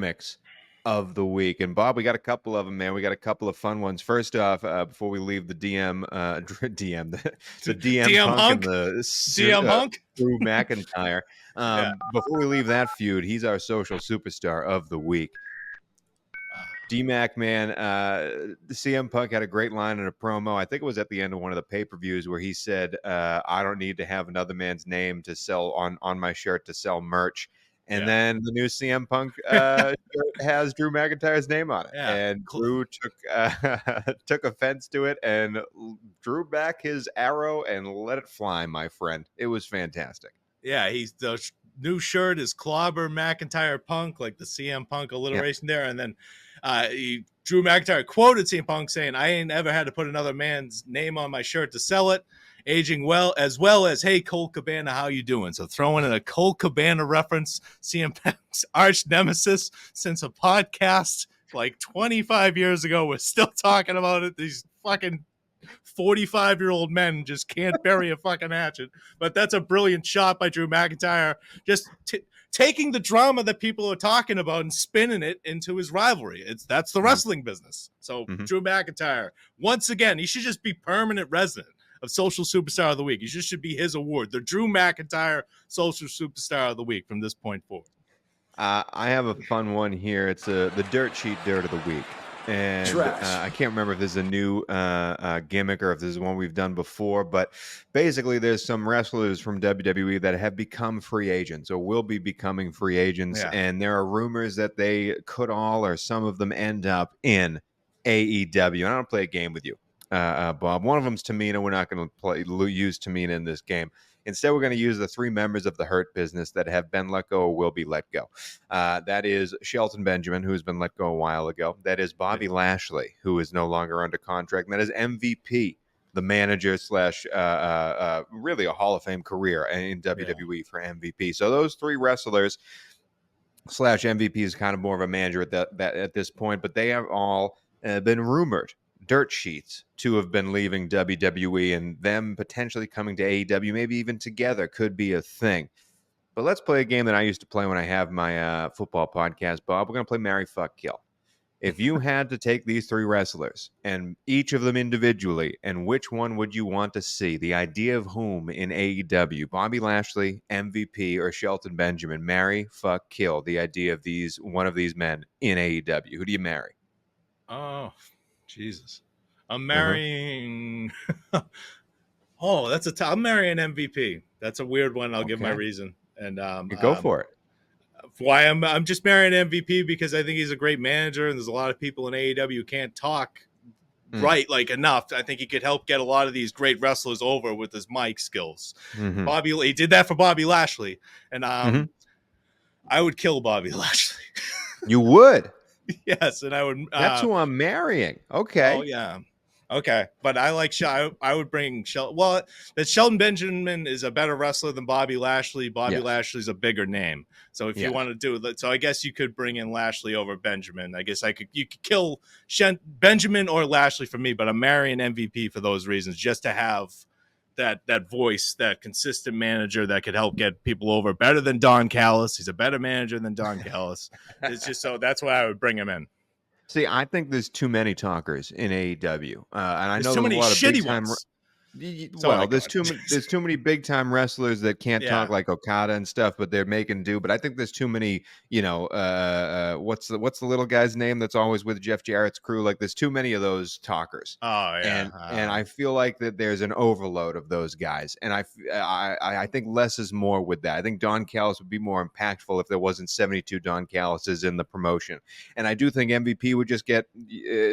Gimmicks of the week. And Bob, we got a couple of them, man. We got a couple of fun ones. First off, before we leave the the DM DM Punk and Hunk? the DM Hunk? Drew McIntyre. Yeah. Before we leave that feud, he's our social superstar of the week. D-Mac, man, the CM Punk had a great line in a promo. I think it was at the end of one of the pay-per-views where he said, I don't need to have another man's name to sell on my shirt to sell merch. And then the new CM Punk shirt has Drew McIntyre's name on it. Yeah. And Drew took offense to it and drew back his arrow and let it fly, my friend. It was fantastic. Yeah, he's the new shirt is Clobber McIntyre Punk, like the CM Punk alliteration there. And then Drew McIntyre quoted CM Punk saying, I ain't ever had to put another man's name on my shirt to sell it. Aging well as, hey, Colt Cabana, how you doing? So throwing in a Colt Cabana reference, CM Punk's arch nemesis since a podcast like 25 years ago. We're still talking about it. These fucking 45-year-old men just can't bury a fucking hatchet. But that's a brilliant shot by Drew McIntyre. Just taking the drama that people are talking about and spinning it into his rivalry. That's the wrestling business. So Drew McIntyre, once again, he should just be permanent resident of Social Superstar of the Week. He just should be his award, the Drew McIntyre Social Superstar of the Week from this point forward. I have a fun one here. It's the Dirt Sheet Dirt of the Week. And I can't remember if this is a new gimmick or if this is one we've done before, but basically there's some wrestlers from WWE that have become free agents or will be becoming free agents. Yeah. And there are rumors that they could all or some of them end up in AEW. And I don't play a game with you, Bob. One of them's Tamina. We're not going to use Tamina in this game. Instead, we're going to use the three members of the Hurt Business that have been let go or will be let go. That is Shelton Benjamin, who's been let go a while ago. That is Bobby Lashley, who is no longer under contract. And that is MVP, the manager slash really a Hall of Fame career in WWE for MVP. So those three wrestlers slash MVP is kind of more of a manager at this point, but they have all been rumored. Dirt sheets to have been leaving WWE and them potentially coming to AEW, maybe even together, could be a thing. But let's play a game that I used to play when I have my football podcast, Bob. We're going to play Marry, Fuck, Kill. If you had to take these three wrestlers and each of them individually, and which one would you want to see? The idea of whom in AEW? Bobby Lashley, MVP, or Shelton Benjamin? Marry, fuck, kill. The idea of one of these men in AEW. Who do you marry? Oh, Jesus. I'm marrying. I'm marrying MVP. That's a weird one. I'll give my reason. And go for it. Why I'm just marrying MVP because I think he's a great manager, and there's a lot of people in AEW who can't talk right like enough. I think he could help get a lot of these great wrestlers over with his mic skills. He did that for Bobby Lashley, and I would kill Bobby Lashley. You would? Yes, and I would. That's who I'm marrying. Okay. Oh yeah. Okay, but I like I would bring Shelton. Well, that Shelton Benjamin is a better wrestler than Bobby Lashley. Bobby Lashley's a bigger name. So if you want to do it, so I guess you could bring in Lashley over Benjamin. I guess you could kill Benjamin or Lashley for me, but I'm marrying MVP for those reasons, just to have that voice, that consistent manager that could help get people over better than Don Callis. He's a better manager than Don Callis. It's just so that's why I would bring him in. See, I think there's too many talkers in AEW, and I know there's too many a lot of shitty ones. Well, there's too many big time wrestlers that can't talk like Okada and stuff, but they're making do. But I think there's too many, what's the little guy's name that's always with Jeff Jarrett's crew? Like there's too many of those talkers. Oh yeah, and I feel like that there's an overload of those guys, and I think less is more with that. I think Don Callis would be more impactful if there wasn't 72 Don Callises in the promotion, and I do think MVP would just get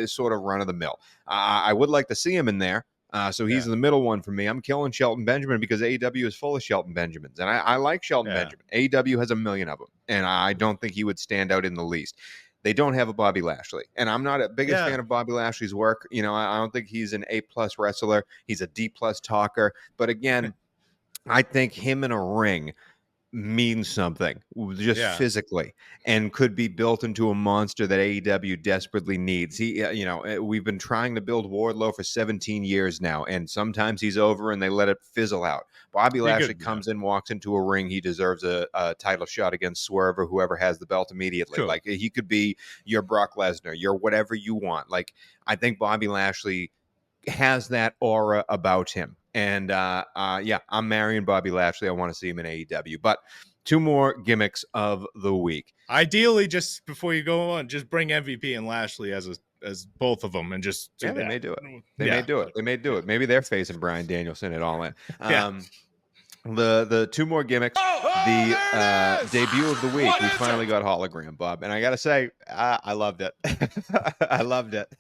sort of run of the mill. I would like to see him in there. So he's the middle one for me. I'm killing Shelton Benjamin because AEW is full of Shelton Benjamins. And I like Shelton Benjamin. AEW has a million of them. And I don't think he would stand out in the least. They don't have a Bobby Lashley. And I'm not a biggest fan of Bobby Lashley's work. I don't think he's an A+ wrestler. He's a D+ talker. But again, I think him in a ring means something just Yeah. physically and could be built into a monster that AEW desperately needs. We've been trying to build Wardlow for 17 years now, and sometimes he's over and they let it fizzle out. Bobby He Lashley could, yeah. comes in, walks into a ring. He deserves a title shot against Swerve or whoever has the belt immediately. Cool. Like, he could be your Brock Lesnar, your whatever you want. Like, I think Bobby Lashley has that aura about him. And yeah, I'm marrying Bobby Lashley. I want to see him in AEW. But two more gimmicks of the week. Ideally, just before you go on, just bring MVP and Lashley as both of them, and just do Yeah, that. they may do it. They Yeah, may do it. but- They may do yeah. it. Maybe they're facing Bryan Danielson at All In. Yeah. The two more gimmicks. The debut of the week. We finally got Hologram, Bob, and I gotta say, I loved it. I loved it.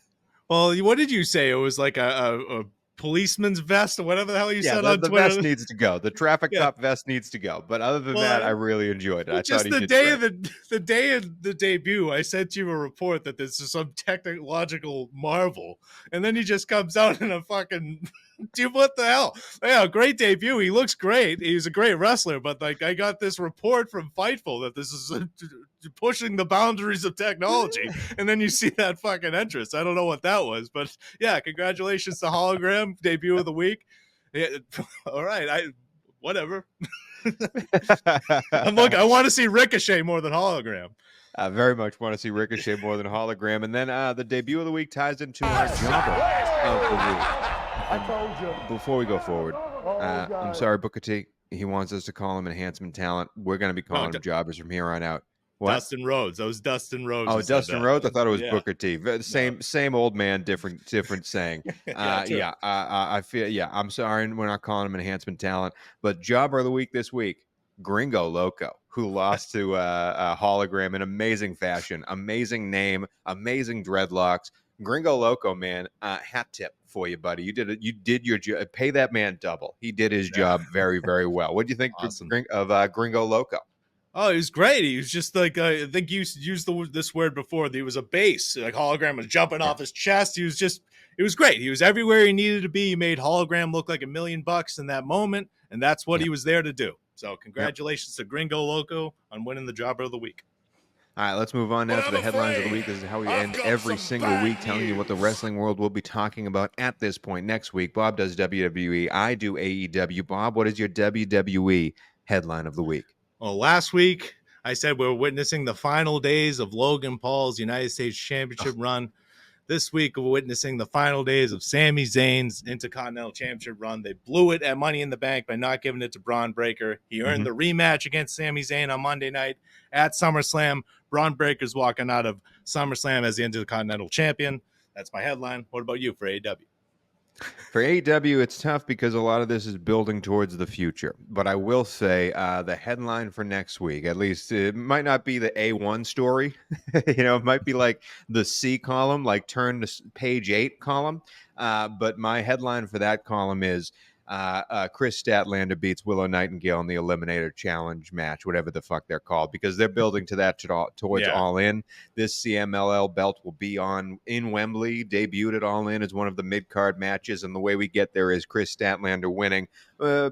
Well, what did you say? It was like a policeman's vest or whatever the hell you said on the Twitter. vest needs to go. The traffic Yeah. cop vest needs to go. But other than that, I really enjoyed it. I Just thought he the did day great. of the day of the debut, I sent you a report that this is some technological marvel, and then he just comes out in a fucking dude. What the hell? Yeah, great debut. He looks great. He's a great wrestler, but like I got this report from Fightful that this is pushing the boundaries of technology, and then you see that fucking entrance. I don't know what that was, but yeah, congratulations to Hologram, debut of the week. Yeah, all right, whatever. I want to see Ricochet more than Hologram. I very much want to see Ricochet more than Hologram. And then the debut of the week ties into our jobber of the week. I told you. Before we go forward, I'm sorry, Booker T. He wants us to call him enhancement talent. We're going to be calling him jobbers from here on out. What? Dustin Rhodes. That was Dustin Rhodes. Oh, Dustin Rhodes. I thought it was Yeah. Booker T. Same old man, different saying. Yeah, I feel. Yeah, I'm sorry, we're not calling him enhancement talent, but jobber of the week this week, Gringo Loco, who lost to Hologram in amazing fashion, amazing name, amazing dreadlocks. Gringo Loco, man, hat tip for you, buddy. You did your job. Pay that man double. He did his job very, very well. What do you think Awesome. of Gringo Loco? Oh, he was great. He was just like I think you used this word before. He was a base. Like Hologram was jumping off his chest. It was great. He was everywhere he needed to be. He made Hologram look like $1 million in that moment, and that's what he was there to do. So congratulations to Gringo Loco on winning the jobber of the week. All right, let's move on now to the headlines of the week. This is how we end every single week, telling you what the wrestling world will be talking about at this point next week. Bob does WWE. I do AEW. Bob, what is your WWE headline of the week? Well, last week I said we're witnessing the final days of Logan Paul's United States Championship run. This week we're witnessing the final days of Sami Zayn's Intercontinental Championship run. They blew it at Money in the Bank by not giving it to Braun Breaker. He earned the rematch against Sami Zayn on Monday night at SummerSlam. Braun Breaker's walking out of SummerSlam as the Intercontinental Champion. That's my headline. What about you for AEW? For AEW, it's tough because a lot of this is building towards the future. But I will say the headline for next week, at least it might not be the A1 story. It might be like the C column, like turn to page 8 column. But my headline for that column is Chris Statlander beats Willow Nightingale in the Eliminator Challenge match, whatever the fuck they're called, because they're building to that towards All In. This CMLL belt will be on in Wembley, debuted at All In as one of the mid-card matches, and the way we get there is Chris Statlander winning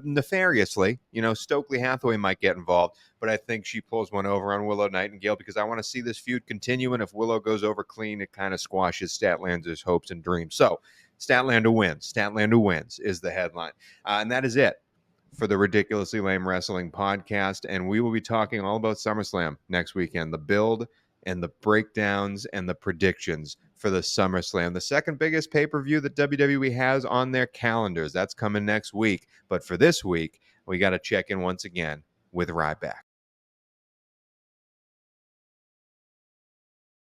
nefariously. Stokely Hathaway might get involved, but I think she pulls one over on Willow Nightingale because I want to see this feud continue, and if Willow goes over clean, it kind of squashes Statlander's hopes and dreams. So Statlander wins. Statlander wins is the headline. And that is it for the Ridiculously Lame Wrestling podcast. And we will be talking all about SummerSlam next weekend, the build and the breakdowns and the predictions for the SummerSlam, the second biggest pay-per-view that WWE has on their calendars. That's coming next week. But for this week, we got to check in once again with Ryback.